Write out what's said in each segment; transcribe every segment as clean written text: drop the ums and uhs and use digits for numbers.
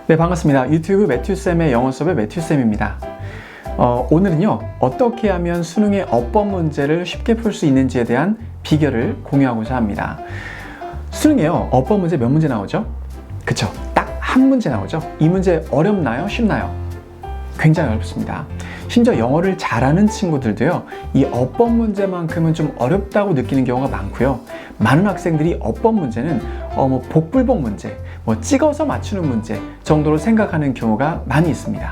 네, 반갑습니다. 유튜브 매튜쌤의 영어 수업의 매튜쌤입니다. 오늘은요, 어떻게 하면 수능의 어법 문제를 쉽게 풀 수 있는지에 대한 비결을 공유하고자 합니다. 수능에요, 어법 문제 몇 문제 나오죠? 그쵸? 딱 한 문제 나오죠? 이 문제 어렵나요? 쉽나요? 굉장히 어렵습니다. 심지어 영어를 잘하는 친구들도요, 이 어법 문제만큼은 좀 어렵다고 느끼는 경우가 많고요. 많은 학생들이 어법 문제는 복불복 문제, 찍어서 맞추는 문제 정도로 생각하는 경우가 많이 있습니다.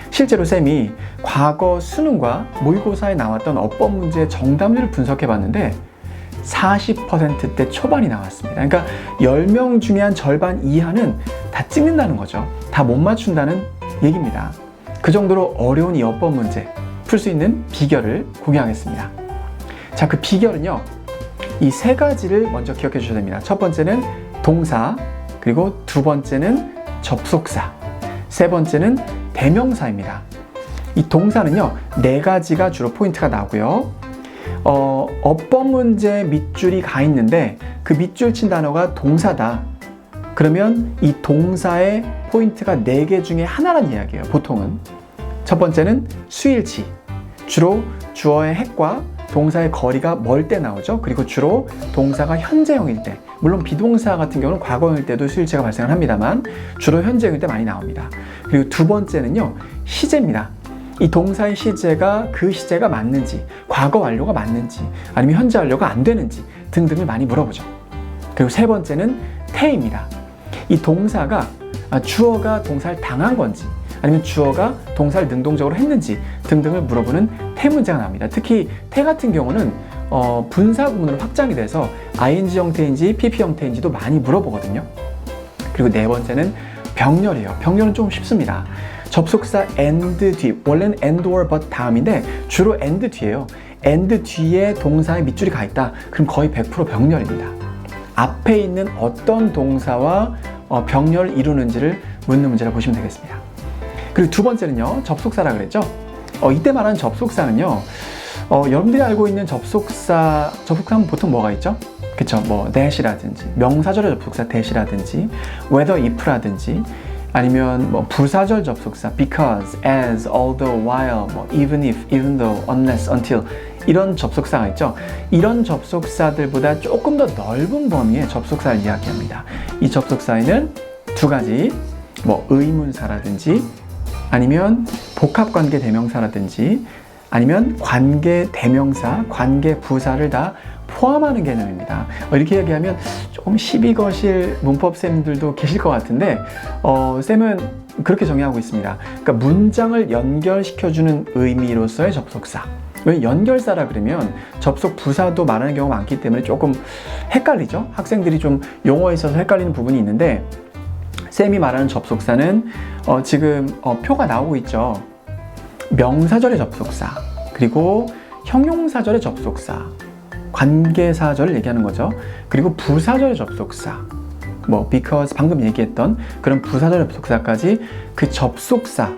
실제로 쌤이 과거 수능과 모의고사에 나왔던 어법 문제의 정답률을 분석해 봤는데 40%대 초반이 나왔습니다. 그러니까 10명 중에 한 절반 이하는 다 찍는다는 거죠. 다 못 맞춘다는 얘기입니다. 그 정도로 어려운 이 어법 문제 풀 수 있는 비결을 공유하겠습니다. 자, 그 비결은요, 이 세 가지를 먼저 기억해 주셔야 됩니다. 첫 번째는 동사, 그리고 두 번째는 접속사, 세 번째는 대명사입니다. 이 동사는요, 네 가지가 주로 포인트가 나오고요. 어법 문제 밑줄이 가 있는데 그 밑줄 친 단어가 동사다. 그러면 이 동사의 포인트가 4개 중에 하나란 이야기예요, 보통은. 첫 번째는 수일치. 주로 주어의 핵과 동사의 거리가 멀 때 나오죠. 그리고 주로 동사가 현재형일 때, 물론 비동사 같은 경우는 과거형일 때도 수일치가 발생을 합니다만 주로 현재형일 때 많이 나옵니다. 그리고 두 번째는요, 시제입니다. 이 동사의 시제가 그 시제가 맞는지, 과거 완료가 맞는지, 아니면 현재 완료가 안 되는지 등등을 많이 물어보죠. 그리고 세 번째는 태입니다. 이 동사가 주어가 동사를 당한 건지, 아니면 주어가 동사를 능동적으로 했는지 등등을 물어보는 태 문제가 나옵니다. 특히 태 같은 경우는 분사 구문으로 확장이 돼서 ing 형태인지 pp 형태인지도 많이 물어보거든요. 그리고 네 번째는 병렬이에요. 병렬은 좀 쉽습니다. 접속사 and 뒤, 원래는 and or but 다음인데 주로 and 뒤에요. and 뒤에 동사의 밑줄이 가 있다. 그럼 거의 100% 병렬입니다. 앞에 있는 어떤 동사와 병렬을 이루는지를 묻는 문제라 보시면 되겠습니다. 그리고 두 번째는요, 접속사라 그랬죠? 이때 말하는 접속사는요, 여러분들이 알고 있는 접속사는 보통 뭐가 있죠? 그쵸? that이라든지, 명사절의 접속사 that이라든지, whether if라든지, 아니면 부사절 접속사 because, as, although, while, even if, even though, unless, until 이런 접속사가 있죠. 이런 접속사들보다 조금 더 넓은 범위의 접속사를 이야기합니다. 이 접속사에는 두 가지, 의문사라든지 아니면 복합관계 대명사라든지 아니면 관계 대명사, 관계 부사를 다 포함하는 개념입니다. 이렇게 얘기하면 조금 시비거실 문법쌤들도 계실 것 같은데 쌤은 그렇게 정의하고 있습니다. 그러니까 문장을 연결시켜주는 의미로서의 접속사. 왜 연결사라 그러면 접속 부사도 말하는 경우가 많기 때문에 조금 헷갈리죠? 학생들이 좀 용어에 있어서 헷갈리는 부분이 있는데 쌤이 말하는 접속사는 지금 표가 나오고 있죠. 명사절의 접속사, 그리고 형용사절의 접속사, 관계사절을 얘기하는 거죠. 그리고 부사절의 접속사, because 방금 얘기했던 그런 부사절 접속사까지 그 접속사가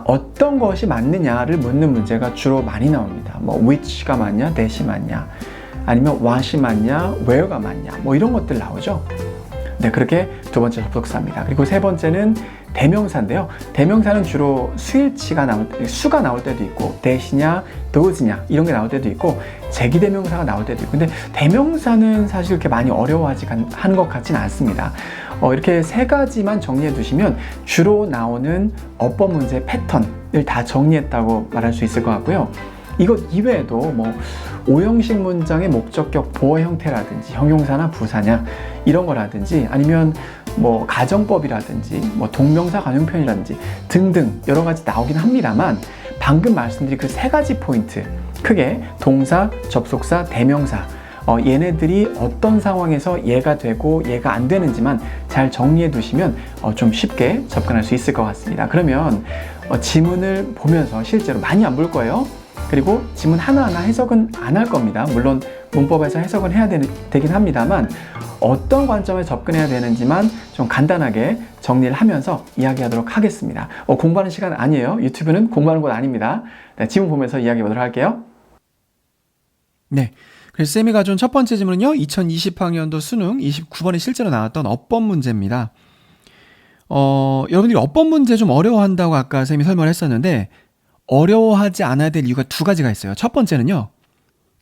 어떤 것이 맞느냐를 묻는 문제가 주로 많이 나옵니다. which가 맞냐, that이 맞냐, 아니면 what이 맞냐, where가 맞냐, 이런 것들 나오죠. 네, 그렇게 두 번째 접속사입니다. 그리고 세 번째는 대명사인데요. 대명사는 주로 수일치가 수가 나올 때도 있고, that이냐, those냐 이런 게 나올 때도 있고, 제기대명사가 나올 때도 있고, 근데 대명사는 사실 그렇게 많이 어려워하지 하는 것 같지는 않습니다. 이렇게 세 가지만 정리해 두시면 주로 나오는 어법 문제 패턴을 다 정리했다고 말할 수 있을 것 같고요. 이것 이외에도 오형식 문장의 목적격 보어 형태라든지 형용사나 부사냐 이런 거라든지 아니면 가정법이라든지 동명사 관용편이라든지 등등 여러 가지 나오긴 합니다만 방금 말씀드린 그 세 가지 포인트, 크게 동사, 접속사, 대명사, 얘네들이 어떤 상황에서 얘가 되고 얘가 안 되는지만 잘 정리해 두시면 좀 쉽게 접근할 수 있을 것 같습니다. 그러면 지문을 보면서 실제로 많이 안 볼 거예요. 그리고 지문 하나하나 해석은 안 할 겁니다. 물론 문법에서 해석은 해야 되긴 합니다만 어떤 관점에 접근해야 되는지만 좀 간단하게 정리를 하면서 이야기하도록 하겠습니다. 공부하는 시간 아니에요. 유튜브는 공부하는 곳 아닙니다. 네, 지문 보면서 이야기해 보도록 할게요. 네, 그래서 쌤이 가져온 첫 번째 질문은요, 2020학년도 수능 29번에 실제로 나왔던 어법 문제입니다. 여러분들이 어법 문제 좀 어려워한다고 아까 쌤이 설명을 했었는데 어려워하지 않아야 될 이유가 두 가지가 있어요. 첫 번째는요.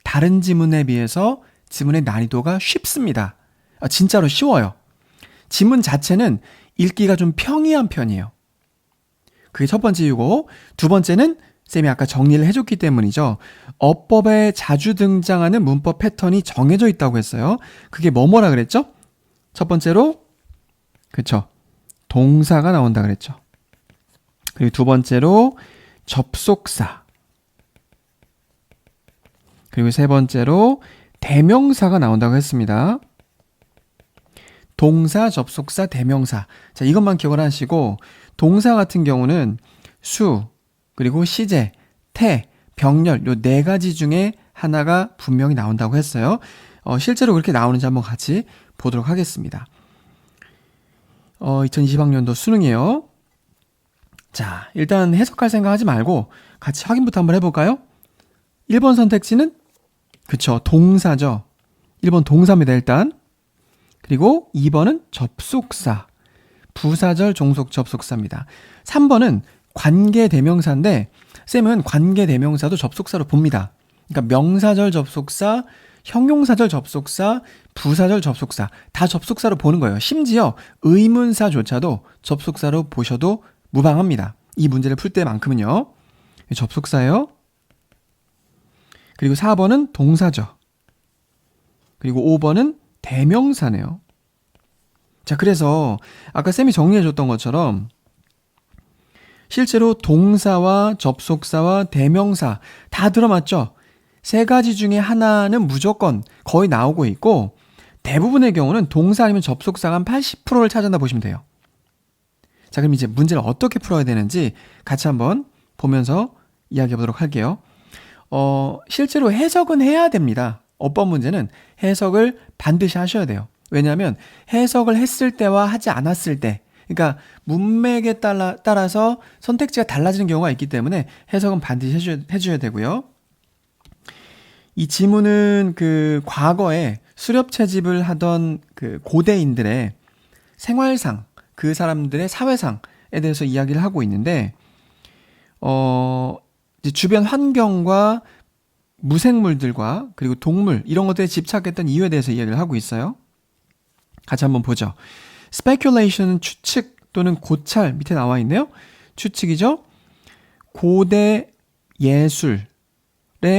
다른 지문에 비해서 지문의 난이도가 쉽습니다. 진짜로 쉬워요. 지문 자체는 읽기가 좀 평이한 편이에요. 그게 첫 번째 이유고 두 번째는 쌤이 아까 정리를 해줬기 때문이죠. 어법에 자주 등장하는 문법 패턴이 정해져 있다고 했어요. 그게 뭐뭐라 그랬죠? 첫 번째로 그쵸. 동사가 나온다 그랬죠. 그리고 두 번째로 접속사. 그리고 세 번째로 대명사가 나온다고 했습니다. 동사, 접속사, 대명사. 자, 이것만 기억을 하시고 동사 같은 경우는 수, 그리고 시제, 태, 병렬 요 네 가지 중에 하나가 분명히 나온다고 했어요. 실제로 그렇게 나오는지 한번 같이 보도록 하겠습니다. 2020학년도 수능이에요. 자, 일단 해석할 생각 하지 말고 같이 확인부터 한번 해볼까요? 1번 선택지는 그쵸, 동사죠. 1번 동사입니다, 일단. 그리고 2번은 접속사. 부사절, 종속, 접속사입니다. 3번은 관계대명사인데 쌤은 관계대명사도 접속사로 봅니다. 그러니까 명사절 접속사, 형용사절 접속사, 부사절 접속사 다 접속사로 보는 거예요. 심지어 의문사조차도 접속사로 보셔도 무방합니다. 이 문제를 풀 때만큼은요. 접속사예요. 그리고 4번은 동사죠. 그리고 5번은 대명사네요. 자, 그래서 아까 쌤이 정리해줬던 것처럼 실제로 동사와 접속사와 대명사 다 들어맞죠? 세 가지 중에 하나는 무조건 거의 나오고 있고 대부분의 경우는 동사 아니면 접속사가 한 80%를 차지한다 보시면 돼요. 자, 그럼 이제 문제를 어떻게 풀어야 되는지 같이 한번 보면서 이야기해 보도록 할게요. 실제로 해석은 해야 됩니다. 어법 문제는 해석을 반드시 하셔야 돼요. 왜냐하면 해석을 했을 때와 하지 않았을 때, 그러니까 문맥에 따라서 선택지가 달라지는 경우가 있기 때문에 해석은 반드시 해줘야 되고요. 이 지문은 그 과거에 수렵 채집을 하던 그 고대인들의 생활상, 그 사람들의 사회상에 대해서 이야기를 하고 있는데, 이제 주변 환경과 무생물들과 그리고 동물 이런 것들에 집착했던 이유에 대해서 이야기를 하고 있어요. 같이 한번 보죠. speculation은 추측 또는 고찰 밑에 나와 있네요. 추측이죠. 고대 예술의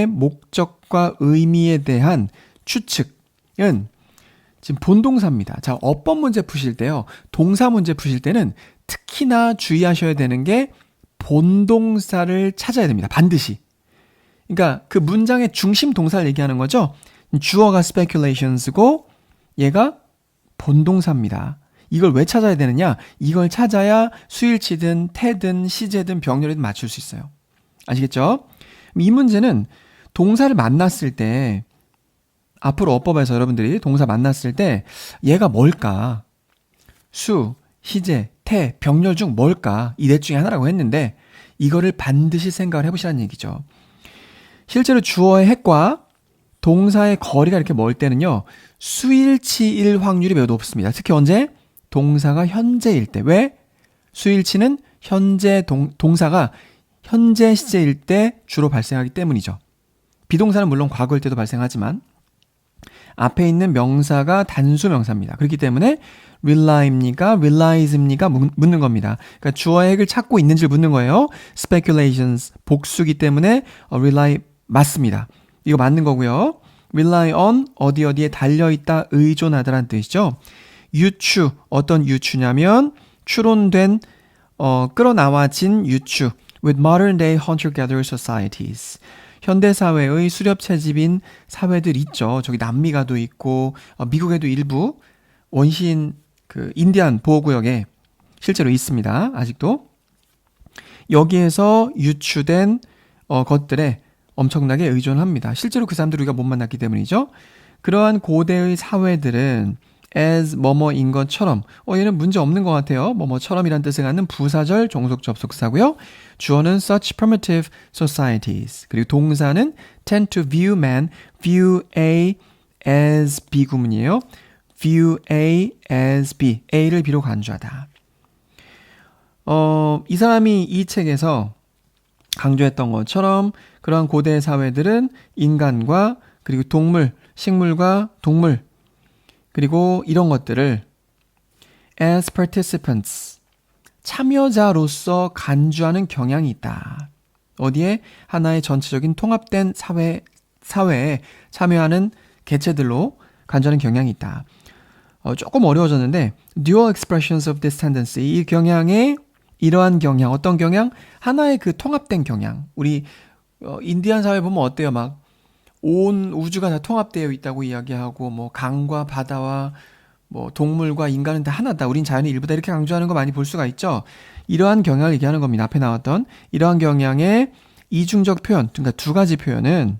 목적과 의미에 대한 추측은 지금 본동사입니다. 자, 어법 문제 푸실 때요. 동사 문제 푸실 때는 특히나 주의하셔야 되는 게 본동사를 찾아야 됩니다. 반드시. 그러니까 그 문장의 중심 동사를 얘기하는 거죠. 주어가 speculations고 얘가 본동사입니다. 이걸 왜 찾아야 되느냐? 이걸 찾아야 수일치든 태든 시제든 병렬이든 맞출 수 있어요. 아시겠죠? 이 문제는 동사를 만났을 때 앞으로 어법에서 여러분들이 동사 만났을 때 얘가 뭘까? 수, 시제, 태, 병렬 중 뭘까? 이 넷 중에 하나라고 했는데 이거를 반드시 생각을 해보시라는 얘기죠. 실제로 주어의 핵과 동사의 거리가 이렇게 멀 때는요. 수일치일 확률이 매우 높습니다. 특히 언제? 동사가 현재일 때. 왜? 수일치는 현재 동사가 현재 시제일 때 주로 발생하기 때문이죠. 비동사는 물론 과거일 때도 발생하지만 앞에 있는 명사가 단수 명사입니다. 그렇기 때문에 really입니까? realize입니까? 묻는 겁니다. 그러니까 주어의 핵을 찾고 있는지를 묻는 거예요. speculations 복수기 때문에 rely 맞습니다. 이거 맞는 거고요. rely on 어디에 달려있다 의존하다라는 뜻이죠. 유추 어떤 유추냐면 추론된 끌어나와진 유추 with modern day hunter-gatherer societies. 현대사회의 수렵채집인 사회들 있죠. 저기 남미가도 있고 미국에도 일부 원시인 그 인디안 보호구역에 실제로 있습니다. 아직도. 여기에서 유추된 것들에 엄청나게 의존합니다. 실제로 그 사람들을 우리가 못 만났기 때문이죠. 그러한 고대의 사회들은 as 뭐뭐인 것처럼 얘는 문제 없는 것 같아요. 뭐뭐처럼이란 뜻을 갖는 부사절 종속 접속사고요. 주어는 such primitive societies. 그리고 동사는 tend to view man, view A as B 구문이에요. view A as B. A를 B로 간주하다. 이 사람이 이 책에서 강조했던 것처럼 그러한 고대 사회들은 인간과 그리고 동물, 식물과 동물 그리고 이런 것들을 as participants 참여자로서 간주하는 경향이 있다. 어디에? 하나의 전체적인 통합된 사회에 참여하는 개체들로 간주하는 경향이 있다. 조금 어려워졌는데 dual expressions of this tendency 이 경향의 이러한 경향 어떤 경향? 하나의 그 통합된 경향 우리 인디안 사회 보면 어때요? 막 온 우주가 다 통합되어 있다고 이야기하고 뭐 강과 바다와 뭐 동물과 인간은 다 하나다. 우린 자연의 일부다. 이렇게 강조하는 거 많이 볼 수가 있죠. 이러한 경향을 얘기하는 겁니다. 앞에 나왔던 이러한 경향의 이중적 표현, 그러니까 두 가지 표현은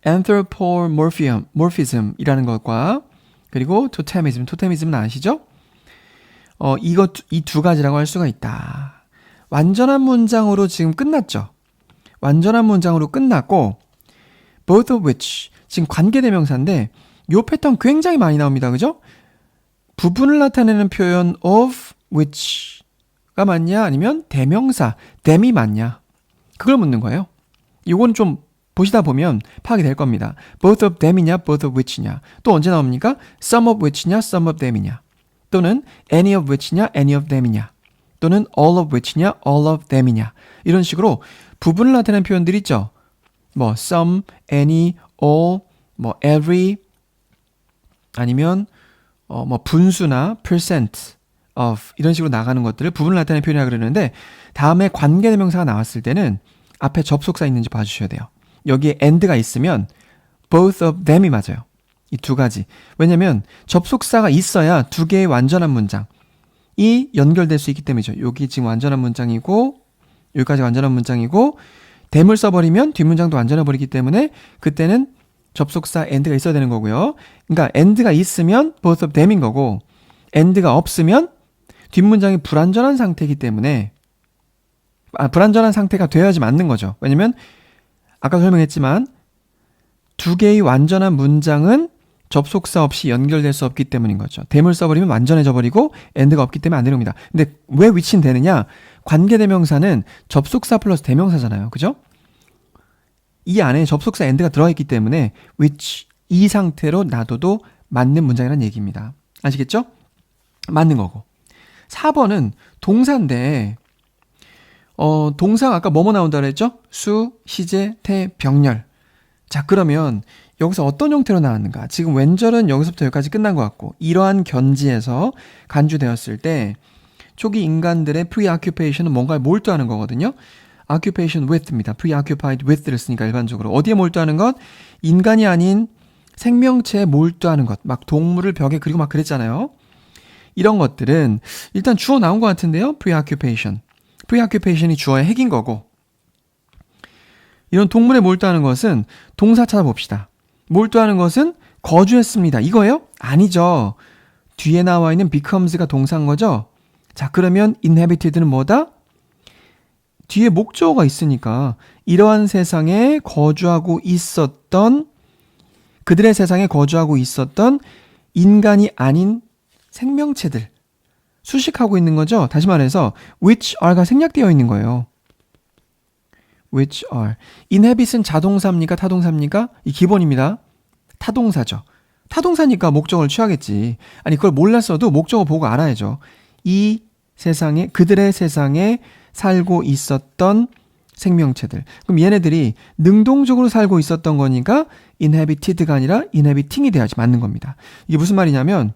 anthropomorphism이라는 것과 그리고 totemism은 아시죠? 이 두 가지라고 할 수가 있다. 완전한 문장으로 지금 끝났죠. 완전한 문장으로 끝났고 both of which 지금 관계대명사인데 요 패턴 굉장히 많이 나옵니다. 그죠? 부분을 나타내는 표현 of which가 맞냐 아니면 대명사 them이 맞냐 그걸 묻는 거예요. 요건 좀 보시다 보면 파악이 될 겁니다. both of them이냐 both of which냐 또 언제 나옵니까? some of which냐 some of them이냐 또는 any of which냐 any of them이냐 또는 all of which냐 all of them이냐 이런 식으로 부분을 나타내는 표현들 있죠. 뭐 some, any, all, 뭐 every 아니면 뭐 분수나 percent of 이런 식으로 나가는 것들을 부분을 나타내는 표현이라고 그러는데 다음에 관계대명사가 나왔을 때는 앞에 접속사 있는지 봐주셔야 돼요. 여기에 and가 있으면 both of them이 맞아요. 이 두 가지. 왜냐면 접속사가 있어야 두 개의 완전한 문장이 연결될 수 있기 때문이죠. 여기 지금 완전한 문장이고 여기까지 완전한 문장이고 them을 써버리면 뒷문장도 완전해버리기 때문에 그때는 접속사 and가 있어야 되는 거고요. 그러니까 and가 있으면 both of them인 거고 and가 없으면 뒷문장이 불완전한 상태이기 때문에 불완전한 상태가 되어야지 맞는 거죠. 왜냐면 아까 설명했지만 두 개의 완전한 문장은 접속사 없이 연결될 수 없기 때문인 거죠. them을 써버리면 완전해져 버리고 and가 없기 때문에 안 되는 겁니다. 근데 왜 which는 되느냐? 관계대명사는 접속사 플러스 대명사잖아요. 그죠? 이 안에 접속사 and가 들어있기 때문에 which 이 상태로 놔둬도 맞는 문장이라는 얘기입니다. 아시겠죠? 맞는 거고. 4번은 동사인데 동사가 아까 뭐뭐 나온다 그랬죠? 수, 시제, 태, 병렬. 자 그러면 여기서 어떤 형태로 나왔는가? 지금 왼절은 여기서부터 여기까지 끝난 것 같고 이러한 견지에서 간주되었을 때 초기 인간들의 preoccupation은 뭔가에 몰두하는 거거든요. occupation with입니다. preoccupied with를 쓰니까 일반적으로. 어디에 몰두하는 것? 인간이 아닌 생명체에 몰두하는 것. 막 동물을 벽에 그리고 막 그랬잖아요. 이런 것들은 일단 주어 나온 것 같은데요. preoccupation. preoccupation이 주어의 핵인 거고 이런 동물에 몰두하는 것은 동사 찾아봅시다. 몰두하는 것은 거주했습니다. 이거예요? 아니죠. 뒤에 나와 있는 becomes가 동사인 거죠. 자 그러면 inhabited는 뭐다? 뒤에 목적어가 있으니까 이러한 세상에 거주하고 있었던 그들의 세상에 거주하고 있었던 인간이 아닌 생명체들 수식하고 있는 거죠. 다시 말해서 which are가 생략되어 있는 거예요. which are. inhabit은 자동사입니까? 타동사입니까? 이 기본입니다. 타동사죠. 타동사니까 목적어를 취하겠지. 아니 그걸 몰랐어도 목적어 보고 알아야죠. 이 세상에 그들의 세상에 살고 있었던 생명체들. 그럼 얘네들이 능동적으로 살고 있었던 거니까 inhabited가 아니라 inhabiting이 돼야지 맞는 겁니다. 이게 무슨 말이냐면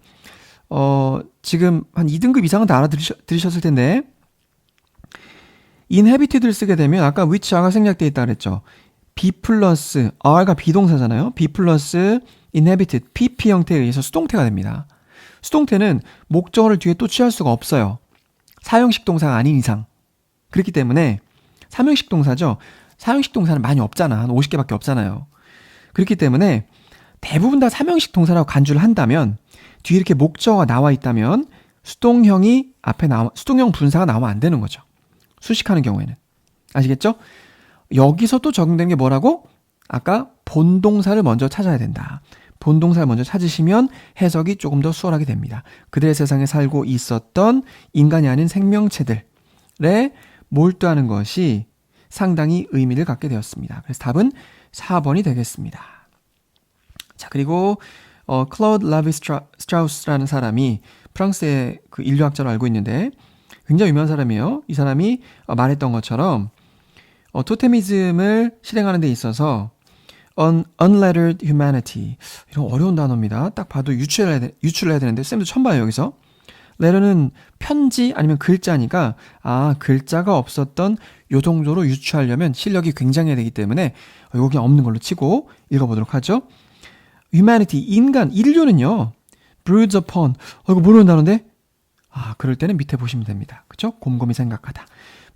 지금 한 2등급 이상은 다 알아들으셨을 텐데 inhabited를 쓰게 되면 아까 which are가 생략되어 있다 그랬죠. be 플러스 are가 비동사잖아요. be 플러스 inhabited pp 형태에 의해서 수동태가 됩니다. 수동태는 목적어를 뒤에 또 취할 수가 없어요. 사형식 동사가 아닌 이상. 그렇기 때문에 삼형식 동사죠. 사형식 동사는 많이 없잖아. 한 50개밖에 없잖아요. 그렇기 때문에 대부분 다 삼형식 동사라고 간주를 한다면 뒤에 이렇게 목적어가 나와 있다면 수동형이 앞에 수동형 분사가 나오면 안 되는 거죠. 수식하는 경우에는. 아시겠죠? 여기서 또 적용된 게 뭐라고? 아까 본동사를 먼저 찾아야 된다. 본동사를 먼저 찾으시면 해석이 조금 더 수월하게 됩니다. 그들의 세상에 살고 있었던 인간이 아닌 생명체들에 몰두하는 것이 상당히 의미를 갖게 되었습니다. 그래서 답은 4번이 되겠습니다. 자, 그리고 클로드 라비 스트라우스라는 사람이 프랑스의 그 인류학자로 알고 있는데 굉장히 유명한 사람이에요. 이 사람이 말했던 것처럼 토테미즘을 실행하는 데 있어서 unlettered humanity 이런 어려운 단어입니다. 딱 봐도 유출을 해야 되는데 쌤도 처음 봐요. 여기서 letter는 편지 아니면 글자니까 글자가 없었던 요 정도로 유추하려면 실력이 굉장해야 되기 때문에 이거 그냥 없는 걸로 치고 읽어보도록 하죠. humanity, 인간, 인류는요 brood upon 이거 모르는 단어인데 그럴 때는 밑에 보시면 됩니다. 그쵸? 곰곰이 생각하다.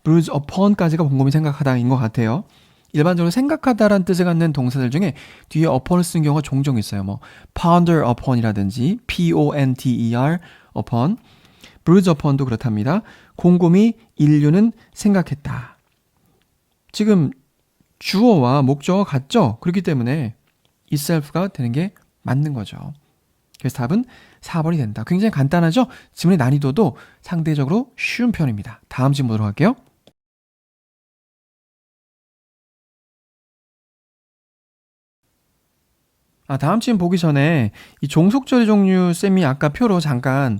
brood upon까지가 곰곰이 생각하다인 것 같아요. 일반적으로 생각하다라는 뜻을 갖는 동사들 중에 뒤에 upon을 쓰는 경우가 종종 있어요. 뭐 ponder upon이라든지 ponder upon, brood upon도 그렇답니다. 곰곰이 인류는 생각했다. 지금 주어와 목적어가 같죠? 그렇기 때문에 itself가 되는 게 맞는 거죠. 그래서 답은 4번이 된다. 굉장히 간단하죠? 지문의 난이도도 상대적으로 쉬운 편입니다. 다음 질문 보도록 할게요. 다음 질문 보기 전에 이 종속절의 종류 쌤이 아까 표로 잠깐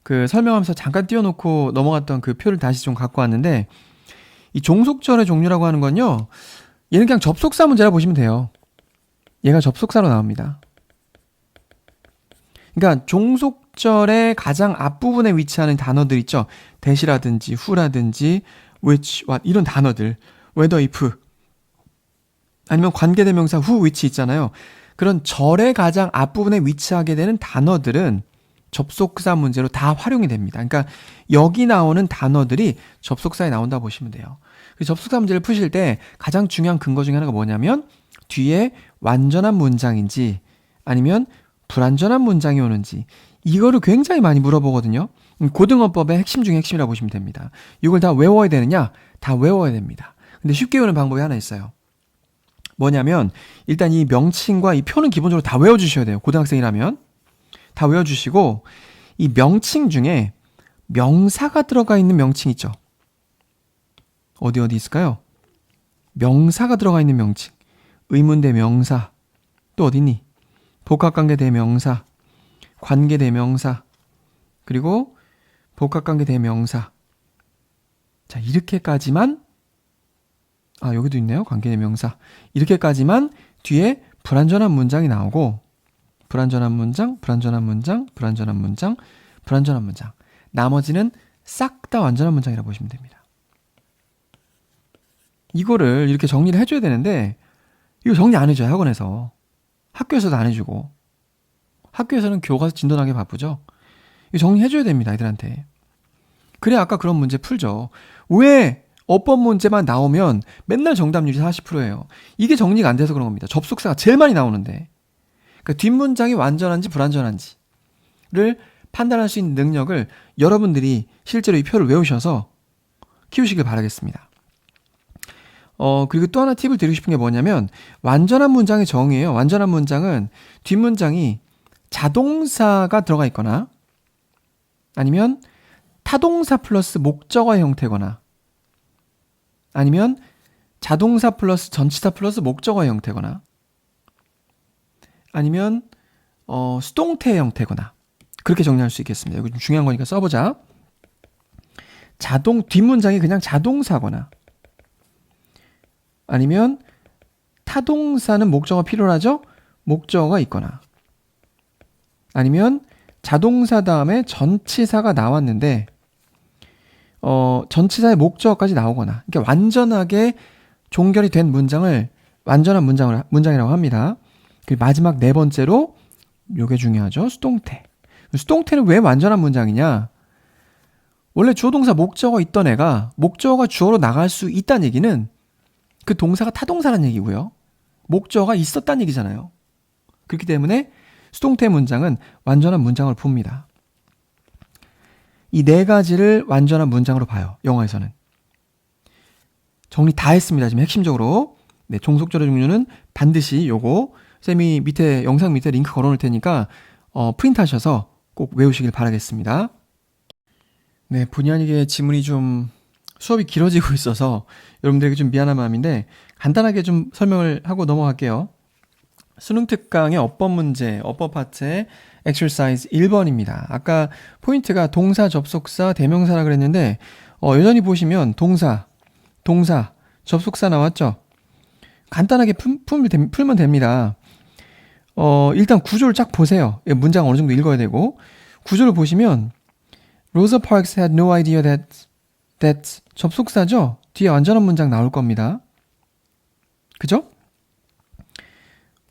설명하면서 잠깐 띄워놓고 넘어갔던 그 표를 다시 좀 갖고 왔는데 이 종속절의 종류라고 하는 건요. 얘는 그냥 접속사 문제라 보시면 돼요. 얘가 접속사로 나옵니다. 그러니까 종속절의 가장 앞부분에 위치하는 단어들 있죠. that이라든지 who라든지 which, what 이런 단어들 whether, if 아니면 관계대명사 who, which 있잖아요. 그런 절의 가장 앞부분에 위치하게 되는 단어들은 접속사 문제로 다 활용이 됩니다. 그러니까 여기 나오는 단어들이 접속사에 나온다 보시면 돼요. 접속사 문제를 푸실 때 가장 중요한 근거 중에 하나가 뭐냐면 뒤에 완전한 문장인지 아니면 불완전한 문장이 오는지 이거를 굉장히 많이 물어보거든요. 고등어법의 핵심 중에 핵심이라고 보시면 됩니다. 이걸 다 외워야 되느냐? 다 외워야 됩니다. 근데 쉽게 외우는 방법이 하나 있어요. 뭐냐면 일단 이 명칭과 이 표는 기본적으로 다 외워주셔야 돼요. 고등학생이라면 다 외워주시고 이 명칭 중에 명사가 들어가 있는 명칭 있죠. 어디 있을까요? 명사가 들어가 있는 명칭. 의문대명사. 또 어디 있니? 복합관계대명사. 관계대명사. 그리고 복합관계대명사. 자, 이렇게까지만 여기도 있네요. 관계대명사. 이렇게까지만 뒤에 불완전한 문장이 나오고 불완전한 문장, 불완전한 문장, 불완전한 문장, 불완전한 문장. 나머지는 싹 다 완전한 문장이라고 보시면 됩니다. 이거를 이렇게 정리를 해줘야 되는데 이거 정리 안 해줘요. 학원에서. 학교에서도 안 해주고 학교에서는 교과서 진도나게 바쁘죠. 이거 정리해줘야 됩니다. 애들한테. 그래야 아까 그런 문제 풀죠. 왜 어법 문제만 나오면 맨날 정답률이 40%예요. 이게 정리가 안 돼서 그런 겁니다. 접속사가 제일 많이 나오는데. 그러니까 뒷문장이 완전한지 불완전한지를 판단할 수 있는 능력을 여러분들이 실제로 이 표를 외우셔서 키우시길 바라겠습니다. 그리고 또 하나 팁을 드리고 싶은 게 뭐냐면 완전한 문장의 정의예요. 완전한 문장은 뒷문장이 자동사가 들어가 있거나 아니면 타동사 플러스 목적어의 형태거나 아니면 자동사 플러스 전치사 플러스 목적어의 형태거나 아니면 수동태의 형태거나 그렇게 정리할 수 있겠습니다. 이거 좀 중요한 거니까 써보자. 뒷문장이 그냥 자동사거나 아니면 타동사는 목적어가 필요하죠? 목적어가 있거나 아니면 자동사 다음에 전치사가 나왔는데 전치사의 목적어까지 나오거나 그러니까 완전하게 종결이 된 문장을 완전한 문장이라고 합니다. 그리고 마지막 네 번째로 요게 중요하죠. 수동태. 수동태는 왜 완전한 문장이냐? 원래 주어 동사 목적어 있던 애가 목적어가 주어로 나갈 수 있다는 얘기는 그 동사가 타동사라는 얘기고요. 목적어가 있었다는 얘기잖아요. 그렇기 때문에 수동태 문장은 완전한 문장을 봅니다. 이 네 가지를 완전한 문장으로 봐요. 영어에서는. 정리 다 했습니다. 지금 핵심적으로. 네, 종속절의 종류는 반드시 요거 쌤이 밑에 영상 밑에 링크 걸어놓을 테니까 프린트하셔서 꼭 외우시길 바라겠습니다. 네, 본의 아니게 지문이 좀 수업이 길어지고 있어서 여러분들에게 좀 미안한 마음인데 간단하게 좀 설명을 하고 넘어갈게요. 수능 특강의 어법 문제, 어법 파트의 exercise 1번입니다. 아까 포인트가 동사, 접속사, 대명사라 그랬는데 여전히 보시면 동사, 접속사 나왔죠? 간단하게 풀면 됩니다. 일단 구조를 쫙 보세요. 문장 어느 정도 읽어야 되고 구조를 보시면 Rosa Parks had no idea that 접속사죠? 뒤에 완전한 문장 나올 겁니다. 그죠?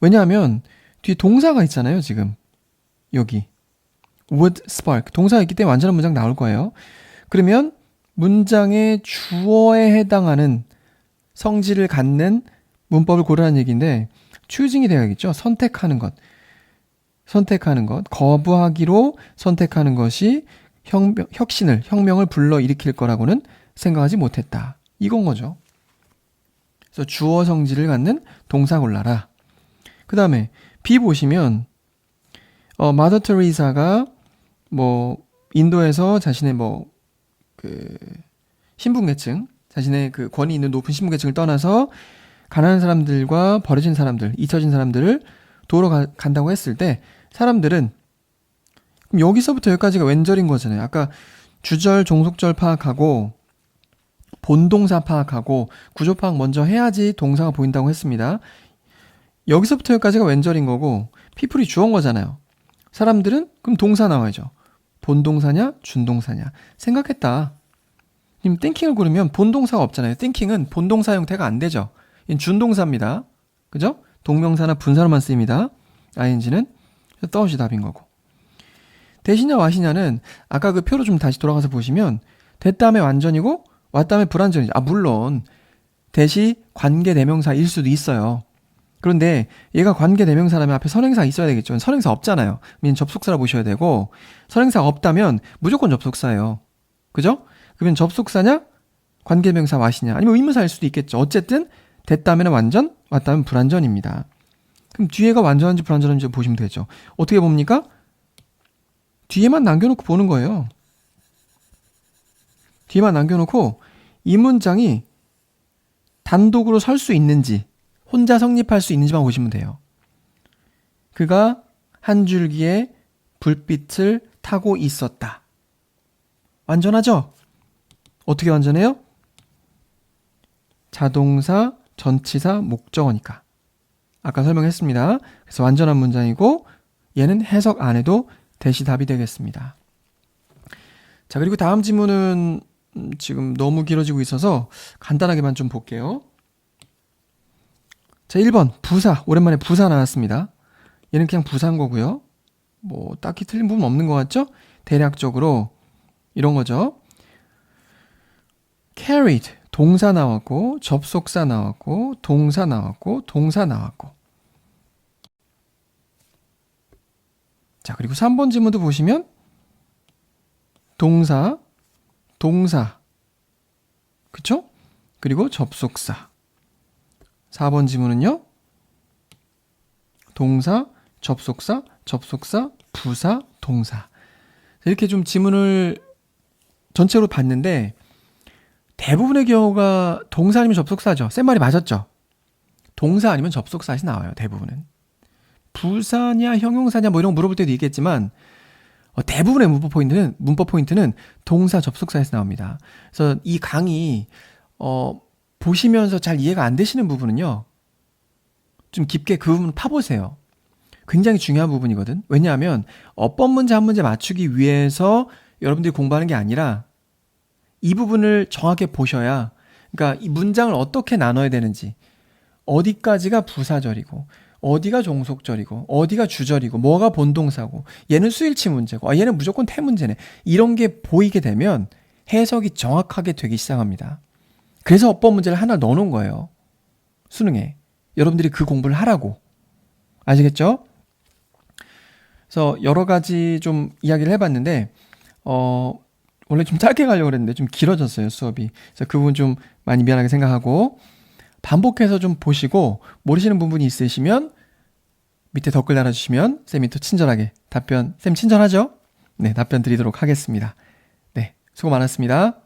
왜냐하면 뒤에 동사가 있잖아요, 지금. 여기. would spark. 동사가 있기 때문에 완전한 문장 나올 거예요. 그러면 문장의 주어에 해당하는 성질을 갖는 문법을 고르라는 얘기인데 choosing이 되어야겠죠. 선택하는 것. 거부하기로 선택하는 것이 혁명을 불러일으킬 거라고는 생각하지 못했다. 이건 거죠. 그래서 주어 성질을 갖는 동사 골라라. 그 다음에 B 보시면 마더 테레사가 인도에서 자신의 신분계층, 자신의 그 권위 있는 높은 신분계층을 떠나서 가난한 사람들과 버려진 사람들, 잊혀진 사람들을 도우러 간다고 했을 때 사람들은 그럼 여기서부터 여기까지가 왼절인 거잖아요. 아까 주절, 종속절 파악하고 본동사 파악하고 구조 파악 먼저 해야지 동사가 보인다고 했습니다. 여기서부터 여기까지가 왼절인 거고 people이 주어인 거잖아요. 사람들은 그럼 동사 나와야죠. 본동사냐 준동사냐 생각했다. 님 thinking을 고르면 본동사가 없잖아요. thinking은 본동사 형태가 안 되죠. 이건 준동사입니다. 그죠? 동명사나 분사로만 쓰입니다. ing는 thought이 답인 거고. 대시냐 와시냐는 아까 그 표로 좀 다시 돌아가서 보시면 됐다음에 완전이고 왔다음에 불완전이죠. 물론 대시 관계 대명사일 수도 있어요. 그런데 얘가 관계 대명사라면 앞에 선행사 있어야 되겠죠. 선행사 없잖아요. 접속사라 보셔야 되고 선행사가 없다면 무조건 접속사예요. 그죠? 그러면 접속사냐? 관계 대명사 와시냐? 아니면 의문사일 수도 있겠죠. 어쨌든 됐다면 완전, 왔다면 불완전입니다. 그럼 뒤에가 완전한지 불완전한지 보시면 되죠. 어떻게 봅니까? 뒤에만 남겨놓고 보는 거예요. 뒤에만 남겨놓고 이 문장이 단독으로 설 수 있는지 혼자 성립할 수 있는지만 보시면 돼요. 그가 한 줄기의 불빛을 타고 있었다. 완전하죠? 어떻게 완전해요? 자동사, 전치사, 목적어니까. 아까 설명했습니다. 그래서 완전한 문장이고 얘는 해석 안 해도 대시 답이 되겠습니다. 자, 그리고 다음 지문은 지금 너무 길어지고 있어서 간단하게만 좀 볼게요. 자, 1번 부사. 오랜만에 부사 나왔습니다. 얘는 그냥 부사인 거고요. 딱히 틀린 부분 없는 것 같죠? 대략적으로 이런 거죠. carried. 동사 나왔고 접속사 나왔고 동사 나왔고 동사 나왔고. 자, 그리고 3번 지문도 보시면 동사, 그쵸? 그리고 접속사. 4번 지문은요. 동사, 접속사, 부사, 동사. 이렇게 좀 지문을 전체로 봤는데 대부분의 경우가 동사 아니면 접속사죠. 센 말이 맞았죠? 동사 아니면 접속사에서 나와요. 대부분은. 부사냐 형용사냐 이런 거 물어볼 때도 있겠지만 대부분의 문법 포인트는 동사 접속사에서 나옵니다. 그래서 이 강의 보시면서 잘 이해가 안 되시는 부분은요. 좀 깊게 그 부분 파보세요. 굉장히 중요한 부분이거든. 왜냐하면 어법 문제 한 문제 맞추기 위해서 여러분들이 공부하는 게 아니라 이 부분을 정확히 보셔야, 그러니까 이 문장을 어떻게 나눠야 되는지, 어디까지가 부사절이고 어디가 종속절이고 어디가 주절이고 뭐가 본동사고 얘는 수일치 문제고 얘는 무조건 태 문제네, 이런 게 보이게 되면 해석이 정확하게 되기 시작합니다. 그래서 어법 문제를 하나 넣어놓은 거예요. 수능에 여러분들이 그 공부를 하라고. 아시겠죠? 그래서 여러 가지 좀 이야기를 해봤는데 원래 좀 짧게 가려고 그랬는데 좀 길어졌어요, 수업이. 그래서 그 부분 좀 많이 미안하게 생각하고 반복해서 좀 보시고 모르시는 부분이 있으시면 밑에 댓글 달아주시면 쌤이 또 친절하게 쌤 친절하죠? 네, 답변 드리도록 하겠습니다. 네, 수고 많았습니다.